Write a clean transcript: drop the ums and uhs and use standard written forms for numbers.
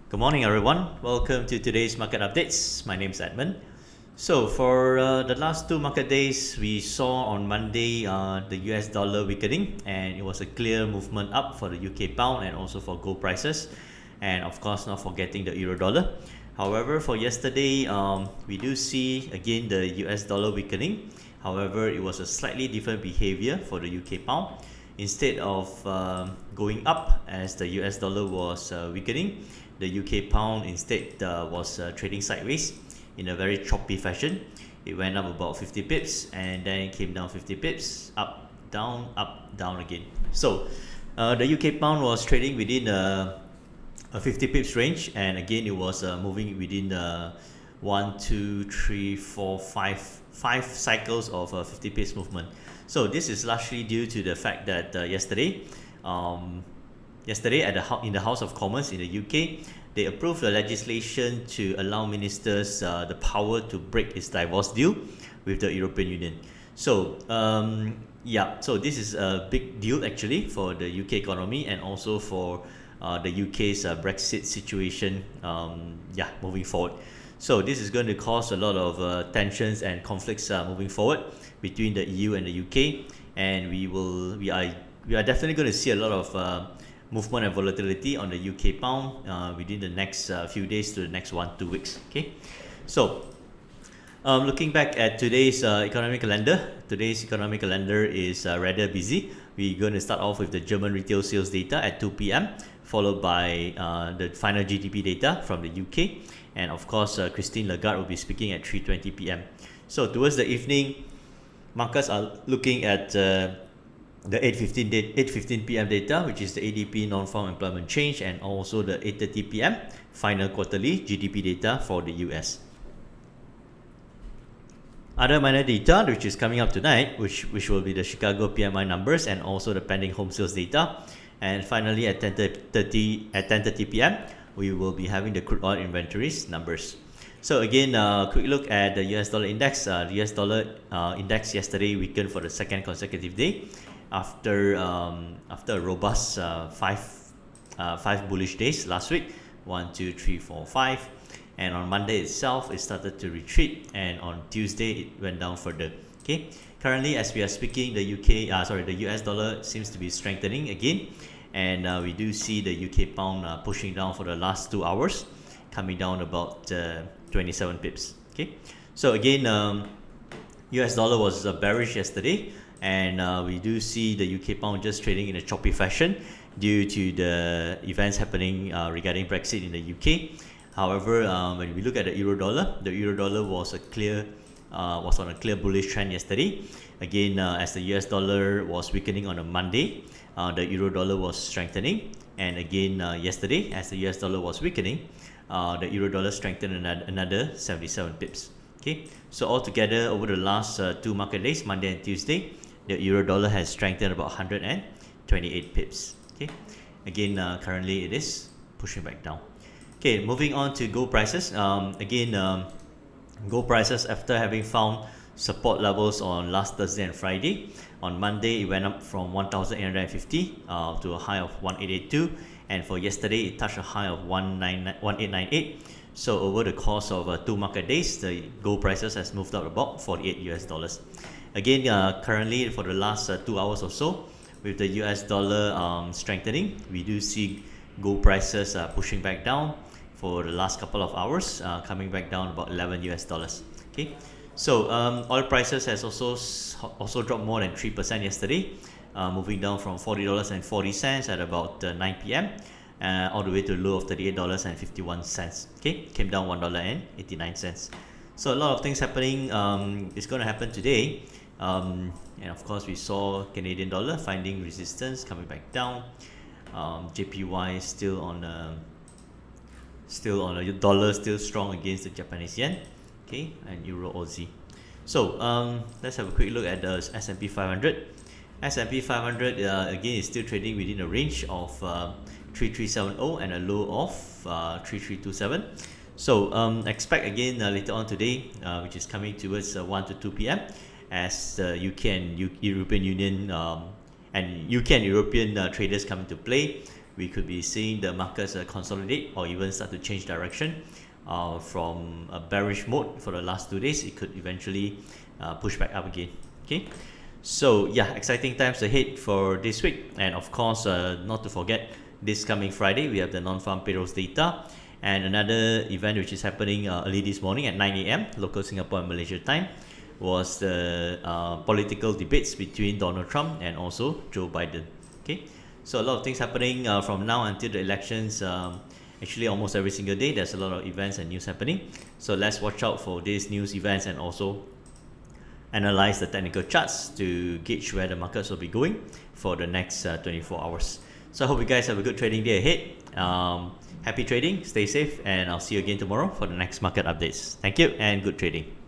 Good morning, everyone. Welcome to today's market updates. My name is Edmund. So, for the last two market days, we saw on Monday the US dollar weakening, and it was a clear movement up for the UK pound and also for gold prices, and of course, not forgetting the euro dollar. However, for yesterday, we do see again the US dollar weakening. However, it was a slightly different behavior for the UK pound. Instead of going up as the US dollar was weakening, the UK pound instead was trading sideways in a very choppy fashion. It went up about 50 pips and then it came down 50 pips, up, down again. So the UK pound was trading within a 50 pips range, and again it was moving within 1, 2, 3, 4, 5 cycles of 50 pips movement. So this is largely due to the fact that yesterday in the House of Commons in the UK, they approved the legislation to allow ministers the power to break its divorce deal with the European Union. So so this is a big deal actually for the UK economy and also for the UK's Brexit situation moving forward. So this is going to cause a lot of tensions and conflicts moving forward between the EU and the UK, and we are definitely going to see a lot of movement and volatility on the UK pound within the next few days to the next 1-2 weeks. Okay, so looking back at today's economic calendar, is rather busy. We're going to start off with the German retail sales data at 2 p.m. followed by the final GDP data from the UK, and of course Christine Lagarde will be speaking at 3:20 p.m. So towards the evening, markets are looking at the 8:15 p.m. data, which is the ADP non-farm employment change, and also the 8:30 p.m. final quarterly GDP data for the US. Other minor data which is coming up tonight, which will be the Chicago PMI numbers and also the pending home sales data. And finally at 10:30 p.m. we will be having the crude oil inventories numbers. So again, quick look at the US dollar index. The US dollar index yesterday weakened for the second consecutive day after a robust five bullish days last week. 1, 2, 3, 4, 5. And on Monday itself, it started to retreat, and on Tuesday it went down further. Okay. Currently, as we are speaking, the US dollar seems to be strengthening again, and we do see the UK pound pushing down for the last 2 hours, coming down about 27 pips. Okay. So again, US dollar was bearish yesterday, and we do see the UK pound just trading in a choppy fashion due to the events happening regarding Brexit in the UK. However, when we look at the euro dollar was on a clear bullish trend yesterday. Again, as the US dollar was weakening on a Monday, the euro dollar was strengthening, and again yesterday, as the US dollar was weakening, the euro dollar strengthened another 77 pips. Okay, so altogether over the last 2 market days, Monday and Tuesday, the euro dollar has strengthened about 128 pips. Okay, again currently it is pushing back down. Okay, moving on to gold prices. Gold prices, after having found support levels on last Thursday and Friday, on Monday it went up from 1,850 to a high of 1,882, and for yesterday it touched a high of 1,898. So over the course of 2 market days, the gold prices has moved up about $48. Again, currently for the last 2 hours or so, with the US dollar strengthening, we do see gold prices pushing back down for the last couple of hours, coming back down about $11. Okay, so oil prices has also dropped more than 3% yesterday, moving down from $40.40 at about 9 p.m. All the way to a low of $38.51. Okay, came down $1.89. So a lot of things happening. It's going to happen today, and of course we saw Canadian dollar finding resistance, coming back down. JPY still on a dollar, still strong against the Japanese yen, okay, and Euro Aussie. So let's have a quick look at the S&P 500. S&P 500 again is still trading within a range of 3370 and a low of 3327. So expect again later on today, which is coming towards 1 to 2 p.m. as the UK and European Union and UK and European traders come into play we could be seeing the markets consolidate or even start to change direction from a bearish mode for the last 2 days. It could eventually push back up again. Okay, so yeah, exciting times ahead for this week. And of course, not to forget, this coming Friday we have the non-farm payrolls data, and another event which is happening early this morning at 9 a.m. local Singapore and Malaysia time was the political debates between Donald Trump and also Joe Biden. Okay, so a lot of things happening from now until the elections. Actually, almost every single day there's a lot of events and news happening. So let's watch out for these news events and also analyze the technical charts to gauge where the markets will be going for the next 24 hours. So I hope you guys have a good trading day ahead. Happy trading, stay safe, and I'll see you again tomorrow for the next market updates. Thank you and good trading.